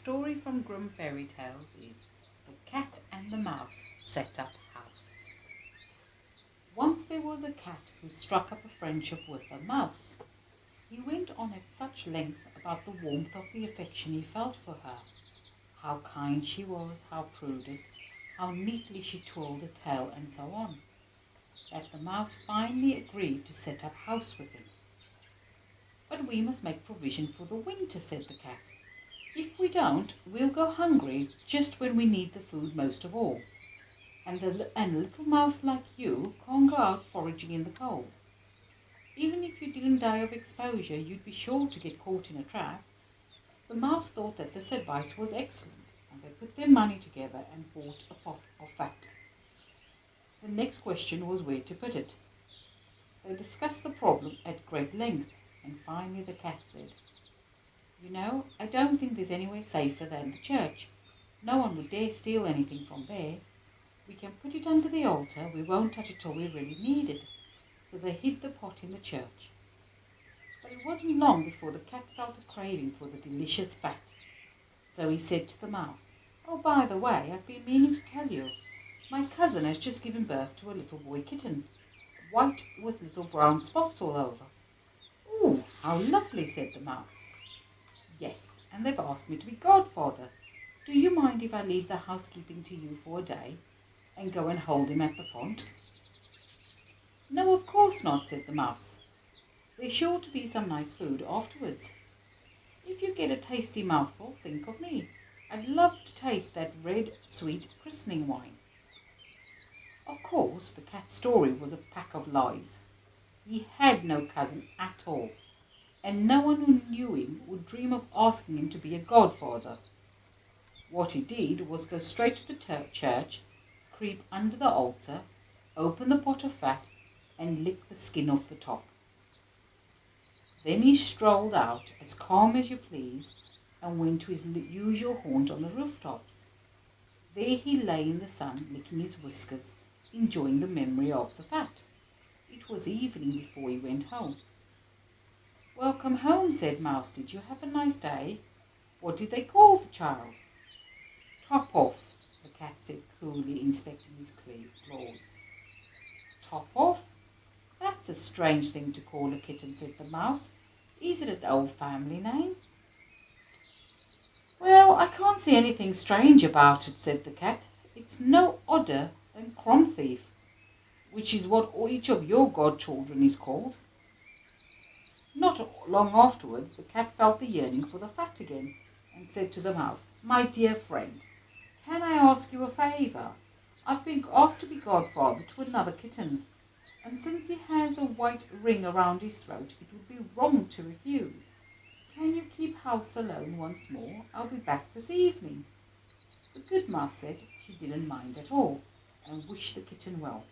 story from Grimm Fairy Tales is The Cat and the Mouse Set Up House. Once there was a cat who struck up a friendship with a mouse. He went on at such length about the warmth of the affection he felt for her, how kind she was, how prudent, how neatly she twirled the tail, and so on, that the mouse finally agreed to set up house with him. "But we must make provision for the winter," said the cat. "If we don't, we'll go hungry just when we need the food most of all. And a little mouse like you can't go out foraging in the cold. Even if you didn't die of exposure, you'd be sure to get caught in a trap." The mouse thought that this advice was excellent, and they put their money together and bought a pot of fat. The next question was where to put it. They discussed the problem at great length, and finally the cat said, "You know, I don't think there's anywhere safer than the church. No one would dare steal anything from there. We can put it under the altar. We won't touch it till we really need it." So they hid the pot in the church. But it wasn't long before the cat felt a craving for the delicious fat. So he said to the mouse, "Oh, by the way, I've been meaning to tell you. My cousin has just given birth to a little boy kitten, white with little brown spots all over." "Oh, how lovely," said the mouse. "Yes, and they've asked me to be godfather. Do you mind if I leave the housekeeping to you for a day and go and hold him at the font?" "No, of course not," said the mouse. "There's sure to be some nice food afterwards. If you get a tasty mouthful, think of me. I'd love to taste that red, sweet christening wine." Of course, the cat's story was a pack of lies. He had no cousin at all, and no one who knew him would dream of asking him to be a godfather. What he did was go straight to the church, creep under the altar, open the pot of fat, and lick the skin off the top. Then he strolled out, as calm as you please, and went to his usual haunt on the rooftops. There he lay in the sun, licking his whiskers, enjoying the memory of the fat. It was evening before he went home. "Welcome home," said Mouse. "Did you have a nice day? What did they call the child?" "Top off," the cat said coolly, inspecting his claws. "Top off? That's a strange thing to call a kitten," said the mouse. "Is it an old family name?" "Well, I can't see anything strange about it," said the cat. "It's no odder than crumb thief, which is what each of your godchildren is called." Not long afterwards, the cat felt the yearning for the fat again, and said to the mouse, "My dear friend, can I ask you a favour? I've been asked to be godfather to another kitten, and since he has a white ring around his throat, it would be wrong to refuse. Can you keep house alone once more? I'll be back this evening." The good mouse said she didn't mind at all, and wished the kitten well.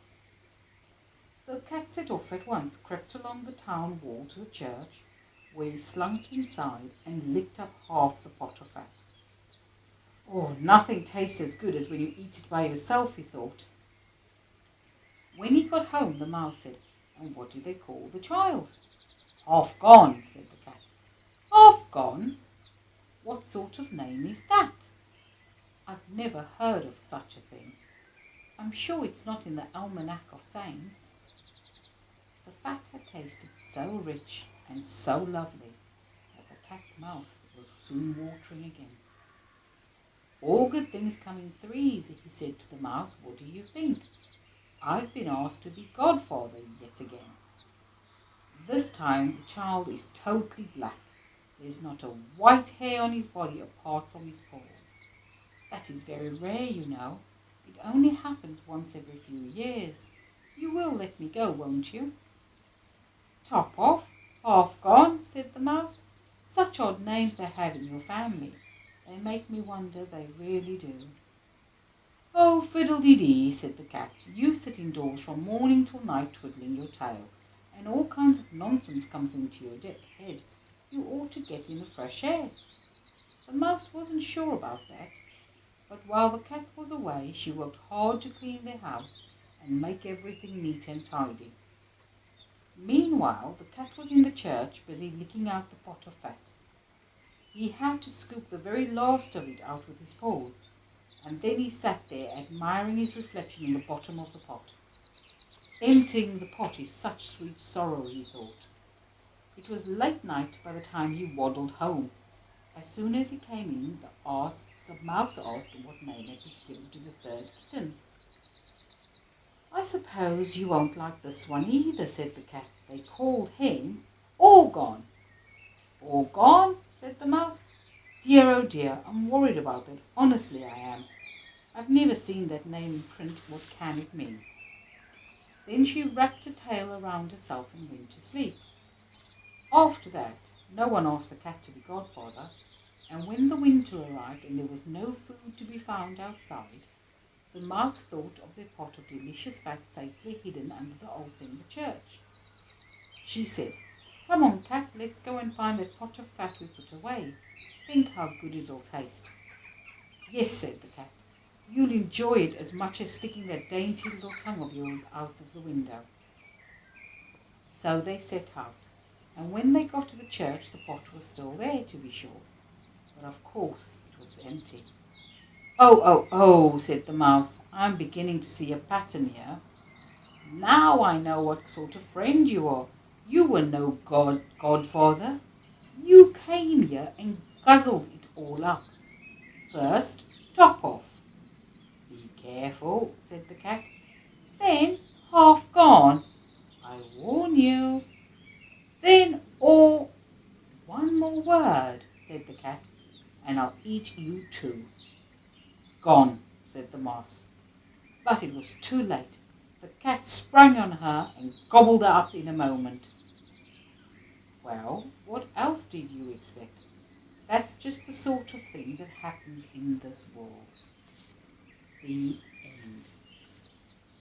The cat set off at once, crept along the town wall to the church, where he slunk inside and licked up half the pot of fat. "Oh, nothing tastes as good as when you eat it by yourself," he thought. When he got home, the mouse said, "And what do they call the child?" "Half gone," said the cat. "Half gone? What sort of name is that? I've never heard of such a thing. I'm sure it's not in the almanac of saints." The fat had tasted so rich and so lovely that the cat's mouth was soon watering again. "All good things come in threes," he said to the mouse. "What do you think? I've been asked to be godfather yet again. This time the child is totally black. There's not a white hair on his body apart from his paws. That is very rare, you know. It only happens once every few years. You will let me go, won't you?" "Top off, half gone," said the mouse. "Such odd names they have in your family. They make me wonder, they really do." "Oh, fiddle-dee-dee," said the cat. "You sit indoors from morning till night twiddling your tail, and all kinds of nonsense comes into your head. You ought to get in the fresh air." The mouse wasn't sure about that, but while the cat was away, she worked hard to clean their house and make everything neat and tidy. Meanwhile, the cat was in the church, busy licking out the pot of fat. He had to scoop the very last of it out with his paws, and then he sat there admiring his reflection in the bottom of the pot. Emptying the pot is such sweet sorrow, he thought. It was late night by the time he waddled home. As soon as he came in, the mouse asked what name had been given to the third kitten. "I suppose you won't like this one either," said the cat. "They called him All Gone." "All Gone?" said the mouse. "Dear, oh dear, I'm worried about that. Honestly, I am. I've never seen that name in print. What can it mean?" Then she wrapped a tail around herself and went to sleep. After that, no one asked the cat to be godfather, and when the winter arrived and there was no food to be found outside, the mouse thought of their pot of delicious fat safely hidden under the altar in the church. She said, "Come on, cat, let's go and find that pot of fat we put away. Think how good it'll taste." "Yes," said the cat, "you'll enjoy it as much as sticking that dainty little tongue of yours out of the window." So they set out, and when they got to the church the pot was still there, to be sure, but of course it was empty. "Oh, oh, oh," said the mouse, "I'm beginning to see a pattern here. Now I know what sort of friend you are. You were no godfather. You came here and guzzled it all up. First, top off." "Be careful," said the cat. "Then half gone. I warn you. Then all—" "One more word," said the cat, "and I'll eat you too." "Gone," said the mouse. But it was too late. The cat sprang on her and gobbled her up in a moment. Well, what else did you expect? That's just the sort of thing that happens in this world. The end.